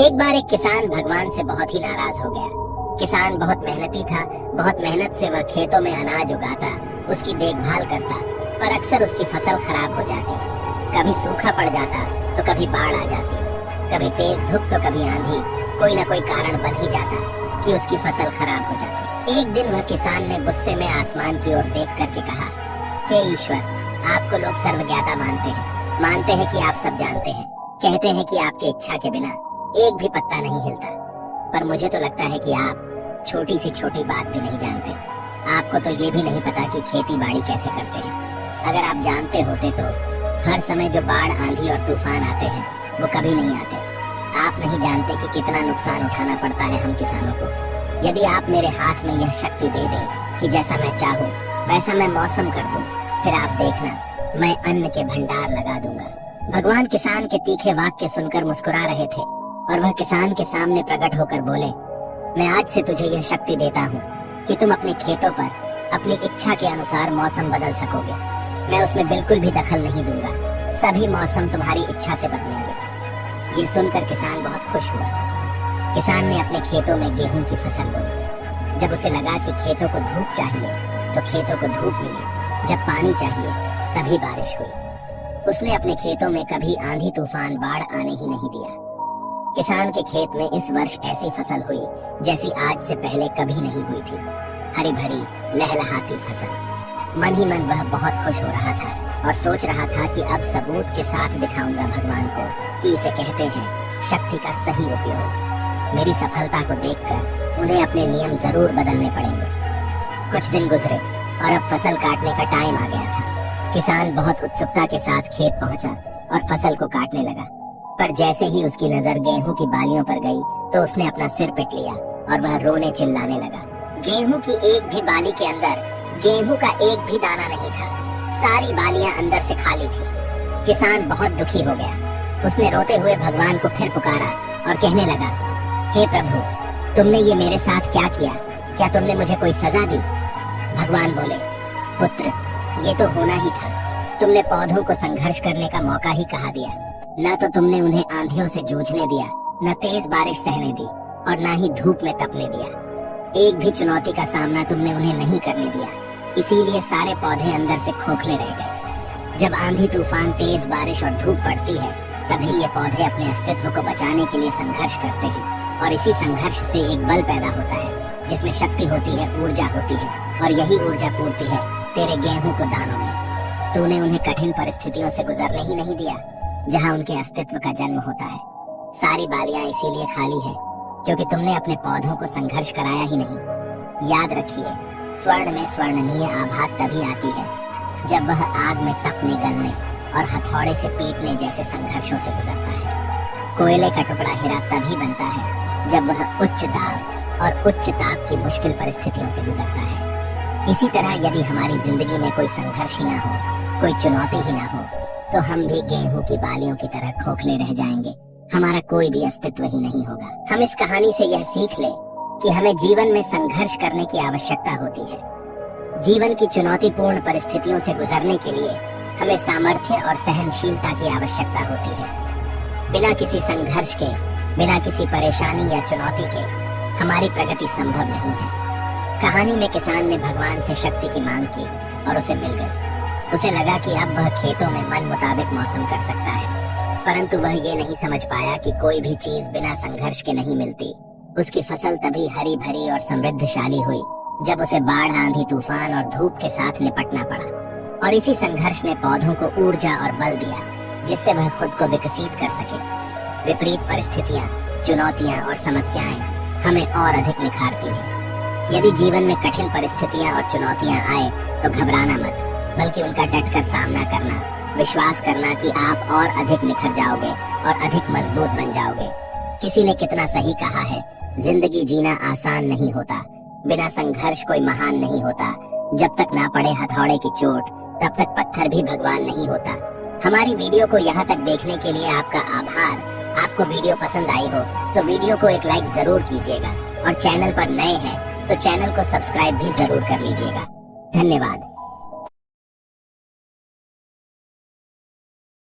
एक बार एक किसान भगवान से बहुत ही नाराज हो गया। किसान बहुत मेहनती था, बहुत मेहनत से वह खेतों में अनाज उगाता, उसकी देखभाल करता, पर अक्सर उसकी फसल खराब हो जाती। कभी सूखा पड़ जाता तो कभी बाढ़ आ जाती, कभी तेज धूप तो कभी आंधी, कोई न कोई कारण बन ही जाता कि उसकी फसल खराब हो जाती। एक दिन वह किसान ने गुस्से में आसमान की ओर देख करके कहा, हे ईश्वर, आपको लोग सर्वज्ञाता मानते हैं कि आप सब जानते हैं, कहते हैं कि आपकी इच्छा के बिना एक भी पत्ता नहीं हिलता, पर मुझे तो लगता है कि आप छोटी सी छोटी बात भी नहीं जानते। आपको तो ये भी नहीं पता कि खेती बाड़ी कैसे करते हैं। अगर आप जानते होते तो हर समय जो बाढ़, आंधी और तूफान आते हैं वो कभी नहीं आते। आप नहीं जानते कि कितना नुकसान उठाना पड़ता है हम किसानों को। यदि आप मेरे हाथ में यह शक्ति दे दें कि जैसा मैं चाहूँ वैसा मैं मौसम कर दूं, फिर आप देखना, मैं अन्न के भंडार लगा दूंगा। भगवान किसान के तीखे वाक्य सुनकर मुस्कुरा रहे थे और वह किसान के सामने प्रकट होकर बोले, मैं आज से तुझे यह शक्ति देता हूँ कि तुम अपने खेतों पर अपनी इच्छा के अनुसार मौसम बदल सकोगे। मैं उसमें बिल्कुल भी दखल नहीं दूंगा, सभी मौसम तुम्हारी इच्छा से बदलेंगे। ये सुनकर किसान बहुत खुश हुआ। किसान ने अपने खेतों में गेहूं की फसल बोई। जब उसे लगा कि खेतों को धूप चाहिए तो खेतों को धूप मिली, जब पानी चाहिए तभी बारिश हुई। उसने अपने खेतों में कभी आंधी तूफान बाढ़ आने ही नहीं दिया। किसान के खेत में इस वर्ष ऐसी फसल हुई जैसी आज से पहले कभी नहीं हुई थी। हरी भरी लहलहाती फसल। मन ही मन वह बहुत खुश हो रहा था और सोच रहा था कि अब सबूत के साथ दिखाऊंगा भगवान को कि इसे कहते हैं शक्ति का सही उपयोग। मेरी सफलता को देखकर उन्हें अपने नियम जरूर बदलने पड़ेंगे। कुछ दिन गुजरे और अब फसल काटने का टाइम आ गया था। किसान बहुत उत्सुकता के साथ खेत पहुंचा और फसल को काटने लगा, पर जैसे ही उसकी नजर गेहूं की बालियों पर गई तो उसने अपना सिर पिट लिया और वह रोने चिल्लाने लगा। गेहूं की एक भी बाली के अंदर गेहूं का एक भी दाना नहीं था। सारी बालियां अंदर से खाली थी। किसान बहुत दुखी हो गया। उसने रोते हुए भगवान को फिर पुकारा और कहने लगा, हे प्रभु, तुमने ये मेरे साथ क्या किया? क्या तुमने मुझे कोई सजा दी? भगवान बोले, पुत्र, ये तो होना ही था। तुमने पौधों को संघर्ष करने का मौका ही कहा दिया। न तो तुमने उन्हें आंधियों से जूझने दिया, न तेज बारिश सहने दी और न ही धूप में तपने दिया। एक भी चुनौती का सामना तुमने उन्हें नहीं करने दिया। इसीलिए सारे पौधे अंदर से खोखले रह गए। जब आंधी तूफान, तेज बारिश और धूप पड़ती है तभी ये पौधे अपने अस्तित्व को बचाने के लिए संघर्ष करते हैं और इसी संघर्ष से एक बल पैदा होता है जिसमें शक्ति होती है, ऊर्जा होती है और यही ऊर्जा पूर्ति है तेरे गेहूं को दानों में। तूने उन्हें कठिन परिस्थितियों से गुजरने ही नहीं दिया जहां उनके अस्तित्व का जन्म होता है। सारी बालियां इसीलिए खाली है क्योंकि तुमने अपने पौधों को संघर्ष कराया ही नहीं। याद रखिए, स्वर्ण में स्वर्णनीय आभा तभी आती है जब वह आग में तपने, गलने और हथौड़े से पीटने जैसे संघर्षों से गुजरता है। कोयले का टुकड़ा हीरा तभी बनता है जब वह उच्च दाब और उच्च ताप की मुश्किल परिस्थितियों से गुजरता है। इसी तरह यदि हमारी जिंदगी में कोई संघर्ष ही ना हो, कोई चुनौती ही ना हो, तो हम भी गेहूं की बालियों की तरह खोखले रह जाएंगे। हमारा कोई भी अस्तित्व ही नहीं होगा। हम इस कहानी से यह सीख ले कि हमें जीवन में संघर्ष करने की आवश्यकता होती है। जीवन की चुनौतीपूर्ण परिस्थितियों से गुजरने के लिए हमें सामर्थ्य और सहनशीलता की आवश्यकता होती है। बिना किसी संघर्ष के, बिना किसी परेशानी या चुनौती के हमारी प्रगति संभव नहीं है। कहानी में किसान ने भगवान से शक्ति की मांग की और उसे मिल गई। उसे लगा कि अब वह खेतों में मन मुताबिक मौसम कर सकता है, परंतु वह ये नहीं समझ पाया कि कोई भी चीज बिना संघर्ष के नहीं मिलती। उसकी फसल तभी हरी भरी और समृद्धशाली हुई जब उसे बाढ़, आंधी तूफान और धूप के साथ निपटना पड़ा। और इसी संघर्ष ने पौधों को ऊर्जा और बल दिया जिससे वह खुद को विकसित कर सके। विपरीत परिस्थितियाँ, चुनौतियाँ और समस्याएं हमें और अधिक निखारती हैं। यदि जीवन में कठिन परिस्थितियां और चुनौतियां आए तो घबराना मत, बल्कि उनका डटकर सामना करना, विश्वास करना कि आप और अधिक निखर जाओगे और अधिक मजबूत बन जाओगे। किसी ने कितना सही कहा है, जिंदगी जीना आसान नहीं होता, बिना संघर्ष कोई महान नहीं होता। जब तक ना पड़े हथौड़े की चोट तब तक पत्थर भी भगवान नहीं होता। हमारी वीडियो को यहाँ तक देखने के लिए आपका आभार। आपको वीडियो पसंद आई हो तो वीडियो को एक लाइक जरूर कीजिएगा और चैनल पर नए हैं तो चैनल को सब्सक्राइब भी जरूर कर लीजिएगा। धन्यवाद।